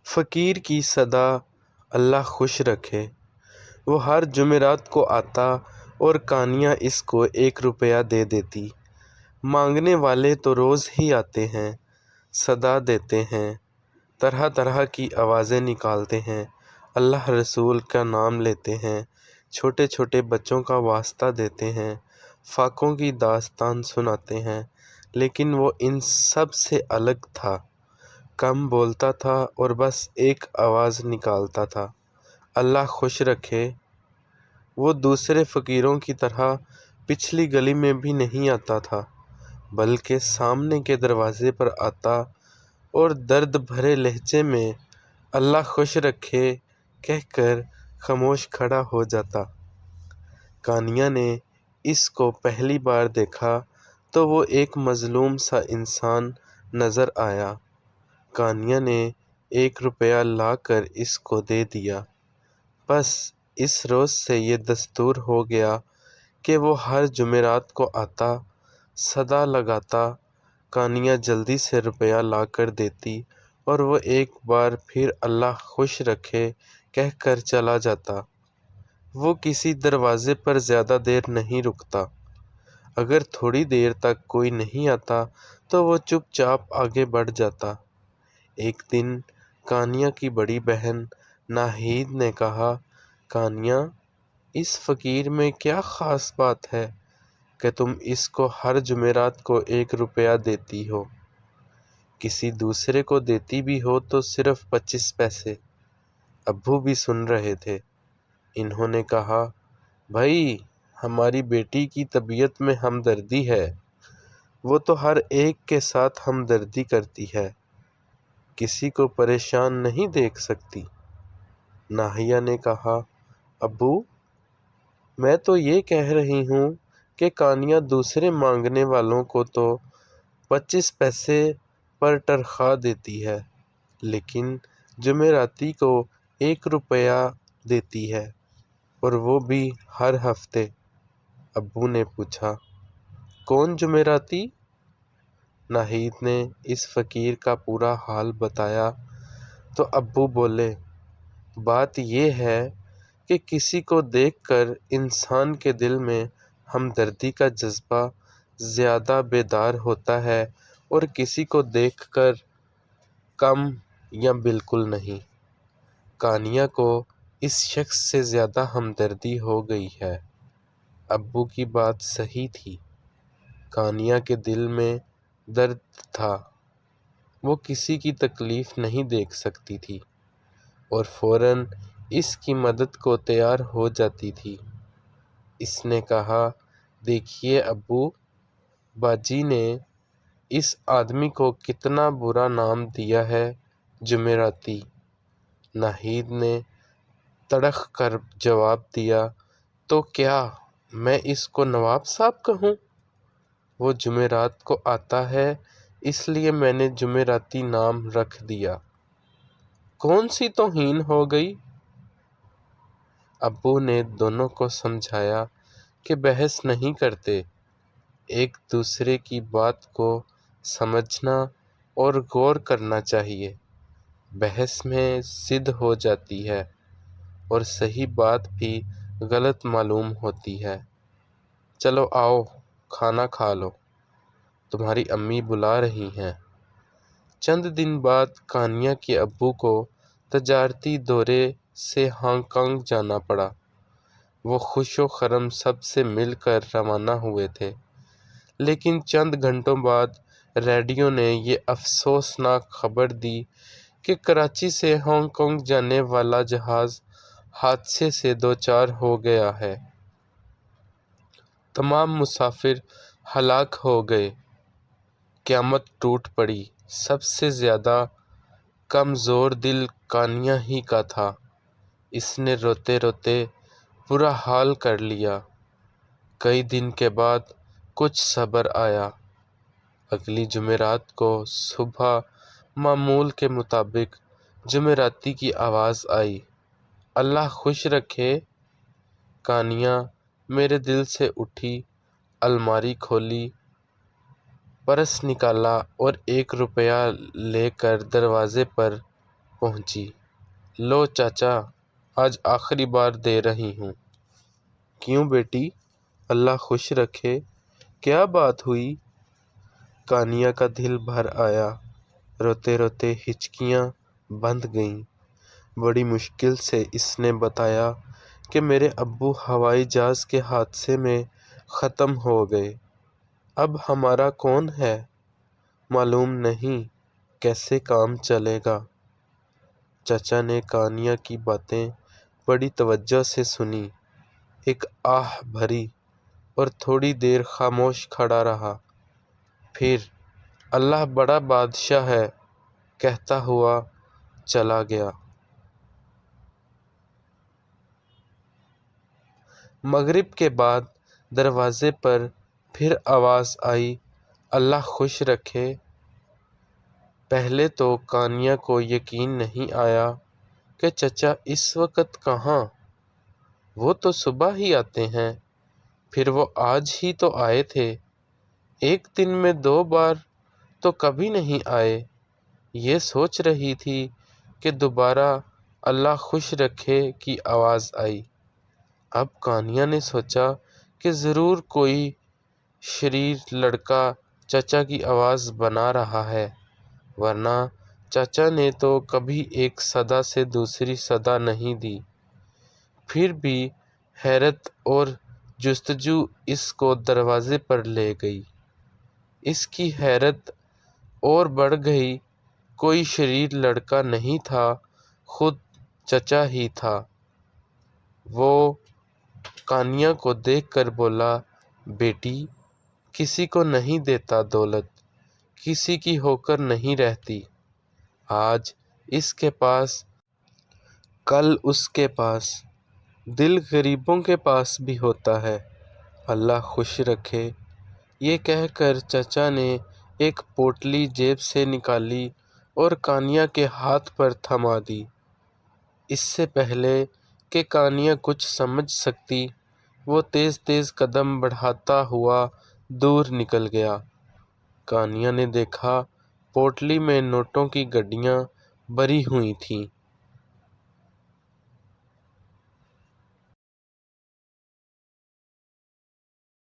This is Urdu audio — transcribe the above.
فقیر کی صدا اللہ خوش رکھے، وہ ہر جمعرات کو آتا اور کانیا اس کو 1 روپیہ دے دیتی۔ مانگنے والے تو روز ہی آتے ہیں، صدا دیتے ہیں، طرح طرح کی آوازیں نکالتے ہیں، اللہ رسول کا نام لیتے ہیں، چھوٹے چھوٹے بچوں کا واسطہ دیتے ہیں، فاقوں کی داستان سناتے ہیں، لیکن وہ ان سب سے الگ تھا، کم بولتا تھا اور بس ایک آواز نکالتا تھا، اللہ خوش رکھے۔ وہ دوسرے فقیروں کی طرح پچھلی گلی میں بھی نہیں آتا تھا، بلکہ سامنے کے دروازے پر آتا اور درد بھرے لہجے میں اللہ خوش رکھے کہہ کر خاموش کھڑا ہو جاتا۔ کانیا نے اس کو پہلی بار دیکھا تو وہ ایک مظلوم سا انسان نظر آیا۔ کانیا نے 1 روپیہ لا کر اس کو دے دیا۔ بس اس روز سے یہ دستور ہو گیا کہ وہ ہر جمعرات کو آتا، صدا لگاتا، کانیا جلدی سے روپیہ لا کر دیتی اور وہ ایک بار پھر اللہ خوش رکھے کہہ کر چلا جاتا۔ وہ کسی دروازے پر زیادہ دیر نہیں رکتا، اگر تھوڑی دیر تک کوئی نہیں آتا تو وہ چپ چاپ آگے بڑھ جاتا۔ ایک دن کانیا کی بڑی بہن ناہید نے کہا، کانیا، اس فقیر میں کیا خاص بات ہے کہ تم اس کو ہر جمعرات کو 1 روپیہ دیتی ہو؟ کسی دوسرے کو دیتی بھی ہو تو صرف 25 پیسے۔ ابو بھی سن رہے تھے۔ انہوں نے کہا، بھائی، ہماری بیٹی کی طبیعت میں ہمدردی ہے، وہ تو ہر ایک کے ساتھ ہمدردی کرتی ہے، کسی کو پریشان نہیں دیکھ سکتی۔ ناہیہ نے کہا، ابو، میں تو یہ کہہ رہی ہوں کہ کانیا دوسرے مانگنے والوں کو تو 25 پیسے پر تنخواہ دیتی ہے، لیکن جمعراتی کو 1 روپیہ دیتی ہے، اور وہ بھی ہر ہفتے۔ ابو نے پوچھا، کون جمعراتی؟ ناہید نے اس فقیر کا پورا حال بتایا تو ابو بولے، بات یہ ہے کہ کسی کو دیکھ کر انسان کے دل میں ہمدردی کا جذبہ زیادہ بیدار ہوتا ہے اور کسی کو دیکھ کر کم یا بالکل نہیں۔ کانیا کو اس شخص سے زیادہ ہمدردی ہو گئی ہے۔ ابو کی بات صحیح تھی، کانیا کے دل میں درد تھا، وہ کسی کی تکلیف نہیں دیکھ سکتی تھی اور فوراً اس کی مدد کو تیار ہو جاتی تھی۔ اس نے کہا، دیکھیے ابو، باجی نے اس آدمی کو کتنا برا نام دیا ہے، جمعراتی۔ ناہید نے تڑخ کر جواب دیا، تو کیا میں اس کو نواب صاحب کہوں؟ وہ جمعرات کو آتا ہے، اس لیے میں نے جمعراتی نام رکھ دیا۔ کون سی توہین ہو گئی؟ ابو نے دونوں کو سمجھایا کہ بحث نہیں کرتے، ایک دوسرے کی بات کو سمجھنا اور غور کرنا چاہیے، بحث میں ضد ہو جاتی ہے اور صحیح بات بھی غلط معلوم ہوتی ہے۔ چلو آؤ، کھانا کھا لو، تمہاری امی بلا رہی ہیں۔ چند دن بعد کانیا کے ابو کو تجارتی دورے سے ہانگ کانگ جانا پڑا۔ وہ خوش و خرم سب سے مل کر روانہ ہوئے تھے، لیکن چند گھنٹوں بعد ریڈیو نے یہ افسوسناک خبر دی کہ کراچی سے ہانگ کانگ جانے والا جہاز حادثے سے دوچار ہو گیا ہے، تمام مسافر ہلاک ہو گئے، قیامت ٹوٹ پڑی۔ سب سے زیادہ کمزور دل کانیا ہی کا تھا، اس نے روتے روتے برا حال کر لیا۔ کئی دن کے بعد کچھ صبر آیا۔ اگلی جمعرات کو صبح معمول کے مطابق جمعراتی کی آواز آئی، اللہ خوش رکھے۔ کانیا میرے دل سے اٹھی، الماری کھولی، پرس نکالا اور 1 روپیہ لے کر دروازے پر پہنچی۔ لو چاچا، آج آخری بار دے رہی ہوں۔ کیوں بیٹی؟ اللہ خوش رکھے، کیا بات ہوئی؟ کانیا کا دل بھر آیا، روتے روتے ہچکیاں بندھ گئیں۔ بڑی مشکل سے اس نے بتایا کہ میرے ابو ہوائی جہاز کے حادثے میں ختم ہو گئے، اب ہمارا کون ہے؟ معلوم نہیں کیسے کام چلے گا۔ چچا نے کانیا کی باتیں بڑی توجہ سے سنی، ایک آہ بھری اور تھوڑی دیر خاموش کھڑا رہا، پھر اللہ بڑا بادشاہ ہے کہتا ہوا چلا گیا۔ مغرب کے بعد دروازے پر پھر آواز آئی، اللہ خوش رکھے۔ پہلے تو کانیا کو یقین نہیں آیا کہ چچا اس وقت کہاں؟ وہ تو صبح ہی آتے ہیں، پھر وہ آج ہی تو آئے تھے، ایک دن میں 2 بار تو کبھی نہیں آئے۔ یہ سوچ رہی تھی کہ دوبارہ اللہ خوش رکھے کی آواز آئی۔ اب کانیا نے سوچا کہ ضرور کوئی شریر لڑکا چچا کی آواز بنا رہا ہے، ورنہ چچا نے تو کبھی ایک صدا سے دوسری صدا نہیں دی۔ پھر بھی حیرت اور جستجو اس کو دروازے پر لے گئی۔ اس کی حیرت اور بڑھ گئی، کوئی شریر لڑکا نہیں تھا، خود چچا ہی تھا۔ وہ کانیا کو دیکھ کر بولا، بیٹی، کسی کو نہیں دیتا دولت، کسی کی ہو کر نہیں رہتی، آج اس کے پاس کل اس کے پاس، دل غریبوں کے پاس بھی ہوتا ہے، اللہ خوش رکھے۔ یہ کہہ کر چچا نے ایک پوٹلی جیب سے نکالی اور کانیا کے ہاتھ پر تھما دی۔ اس سے پہلے کہ کانیا کچھ سمجھ سکتی، وہ تیز تیز قدم بڑھاتا ہوا دور نکل گیا۔ کانیا نے دیکھا پوٹلی میں نوٹوں کی گڈیاں بھری ہوئی تھیں۔